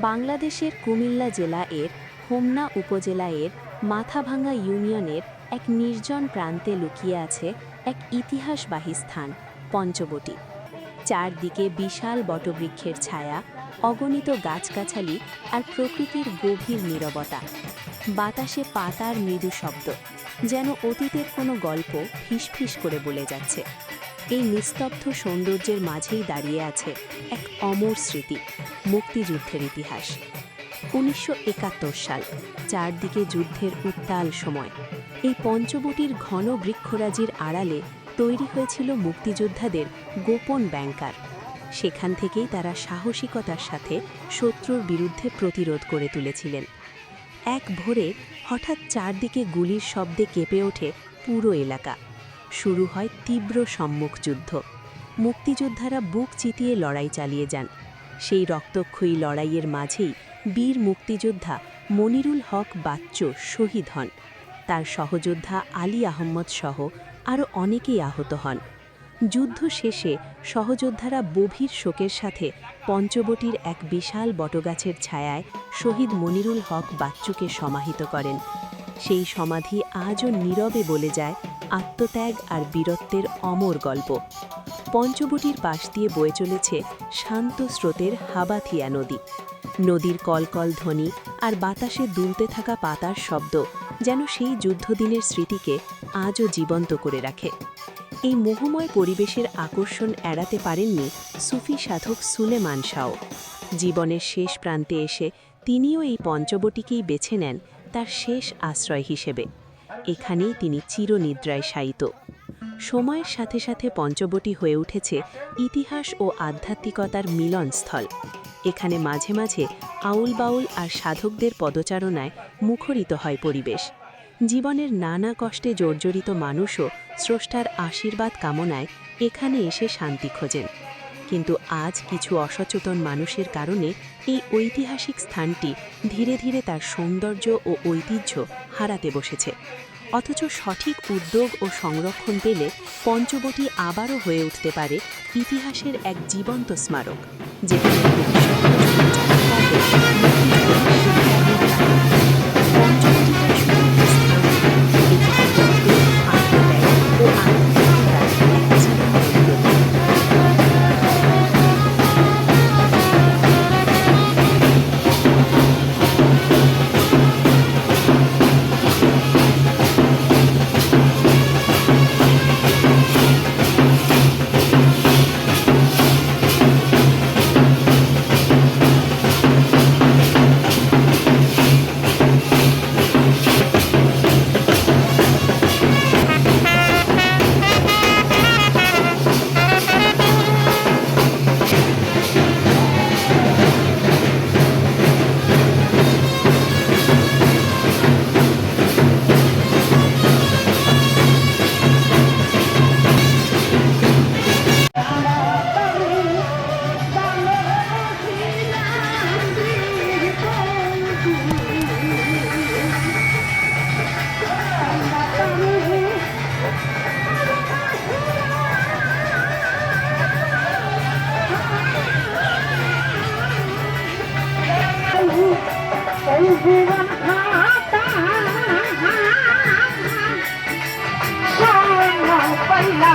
বাংলাদেশের কুমিল্লা জেলা এর হোমনা উপজেলা এর মাথাভাঙ্গা ইউনিয়নের এক নির্জন প্রান্তে লুকিয়ে আছে এক ইতিহাসবাহী স্থান পঞ্চবটি। চারদিকে বিশাল বটবৃক্ষের ছায়া, অগণিত গাছগাছালি আর প্রকৃতির গভীর নীরবতা। বাতাসে পাতার মৃদু শব্দ, যেন অতীতের কোনো গল্প ফিসফিস করে বলে যাচ্ছে। এই নিস্তব্ধ সৌন্দর্যের মাঝেই দাঁড়িয়ে আছে এক অমর স্মৃতি, মুক্তিযুদ্ধের ইতিহাস। ১৯৭১ সাল, চারদিকে যুদ্ধের উত্তাল সময়। এই পঞ্চবটির ঘন বৃক্ষরাজির আড়ালে তৈরি হয়েছিল মুক্তিযোদ্ধাদের গোপন ব্যাংকার। সেখান থেকেই তারা সাহসিকতার সাথে শত্রুর বিরুদ্ধে প্রতিরোধ করে তুলেছিলেন। এক ভোরে হঠাৎ চারদিকে গুলির শব্দে কেঁপে ওঠে পুরো এলাকা। শুরু হয় তীব্র সম্মুখযুদ্ধ। মুক্তিযোদ্ধারা বুক চিতিয়ে লড়াই চালিয়ে যান। সেই রক্তক্ষয়ী লড়াইয়ের মাঝেই বীর মুক্তিযোদ্ধা মনিরুল হক বাচ্চু শহীদ হন। তার সহযোদ্ধা আলী আহমদ সহ আরও অনেকেই আহত হন। যুদ্ধ শেষে সহযোদ্ধারা গভীর শোকের সাথে পঞ্চবটির এক বিশাল বটগাছের ছায়ায় শহীদ মনিরুল হক বাচ্চুকে সমাহিত করেন। সেই সমাধি আজও নীরবে বলে যায় আত্মত্যাগ আর বীরত্বের অমর গল্প। পঞ্চবটির পাশ দিয়ে বয়ে চলেছে শান্ত স্রোতের হাবাথিয়া নদী। নদীর কলকল ধ্বনি আর বাতাসে দুলতে থাকা পাতার শব্দ যেন সেই যুদ্ধদিনের স্মৃতিকে আজও জীবন্ত করে রাখে। এই মোহময় পরিবেশের আকর্ষণ এড়াতে পারেননি সুফি সাধক সুলেমান শাহ। জীবনের শেষ প্রান্তে এসে তিনিও এই পঞ্চবটিকেই বেছে নেন তার শেষ আশ্রয় হিসেবে। এখানেই তিনি চিরনিদ্রায় শায়িত। সময়ের সাথে সাথে পঞ্চবটি হয়ে উঠেছে ইতিহাস ও আধ্যাত্মিকতার মিলনস্থল। এখানে মাঝে মাঝে আউল বাউল আর সাধকদের পদচারণায় মুখরিত হয় পরিবেশ। জীবনের নানা কষ্টে জর্জরিত মানুষও স্রষ্টার আশীর্বাদ কামনায় এখানে এসে শান্তি খোঁজেন। কিন্তু আজ কিছু অসচেতন মানুষের কারণে এই ঐতিহাসিক স্থানটি ধীরে ধীরে তার সৌন্দর্য ও ঐতিহ্য হারাতে বসেছে। অথচ সঠিক উদ্যোগ ও সংরক্ষণ পেলে পঞ্চবটি আবারও হয়ে উঠতে পারে ইতিহাসের এক জীবন্ত স্মারক, যেখানে জীবন খাতা পয়লা